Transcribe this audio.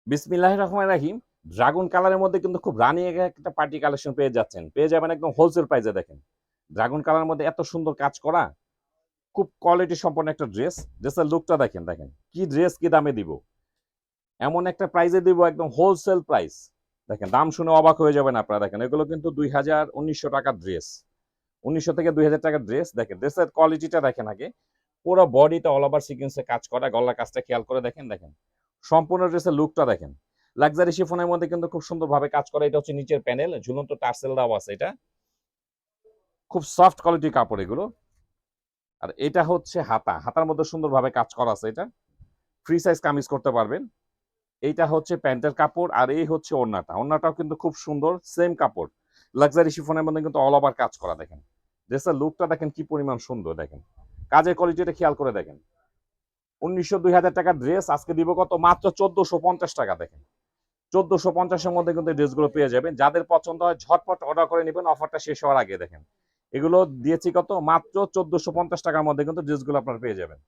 বিসমিল্লাহির রহমানির রহিম। ড্রাগন কালারের মধ্যে কিন্তু খুব রানি একটা পার্টি কালেকশন পেয়ে যাচ্ছেন। পেয়ে যাবেন একদম হোলসেল প্রাইসে দেখেন। ড্রাগন কালারের মধ্যে এত সুন্দর কাজ করা, খুব কোয়ালিটি সম্পন্ন একটা ড্রেস। ড্রেসের লুকটা দেখেন, দেখেন। কি ড্রেস কি দামে দিব? এমন একটা প্রাইসে দিব একদম হোলসেল প্রাইস। দেখেন দাম শুনে অবাক হয়ে যাবেন আপনারা দেখেন। এগুলো কিন্তু ২০০০-১৯০০ টাকার ড্রেস। ১৯০০ থেকে ২০০০ টাকার ড্রেস দেখেন। ড্রেসের কোয়ালিটিটা দেখেন আগে। পুরো বডিটা অল ওভার সিকোয়েন্সে কাজ করা, গলার কাজটা খেয়াল করে দেখেন, দেখেন। সম্পূর্ণ ড্রেসের লুকটা দেখেন। লাক্সারি শিফনের মধ্যে কিন্তু খুব সুন্দরভাবে কাজ করা। এটা হচ্ছে নিচের প্যানেল, ঝুলন্ত টার্সেল দেওয়া আছে এটা। খুব সফট কোয়ালিটির কাপড় এগুলো। আর এটা হচ্ছে হাতা, হাতার মধ্যে সুন্দরভাবে কাজ করা আছে এটা। ফ্রি সাইজ কামিজ করতে পারবেন। এইটা হচ্ছে প্যান্টের কাপড় আর এই হচ্ছে ওড়নাটা। ওড়নাটাও কিন্তু খুব সুন্দর, সেম কাপড়। লাক্সারি শিফনের মধ্যে কিন্তু অল ওভার কাজ করা দেখেন। ড্রেসের লুকটা দেখেন কি পরিমাণ সুন্দর দেখেন। কাজের কোয়ালিটিটা খেয়াল করে দেখেন। ১৯০০-২০০০ টাকার ড্রেস আজকে দিব কত? মাত্র ১৪৫০ টাকা দেখেন। ১৪৫০ এর মধ্যে কিন্তু ড্রেসগুলো পেয়ে যাবেন। যাদের পছন্দ হয় ঝটপট অর্ডার করে নেবেন অফারটা শেষ হওয়ার আগে দেখেন। এগুলো দিয়েছি কত? মাত্র ১৪৫০ টাকার মধ্যে কিন্তু ড্রেসগুলো আপনারা পেয়ে যাবেন।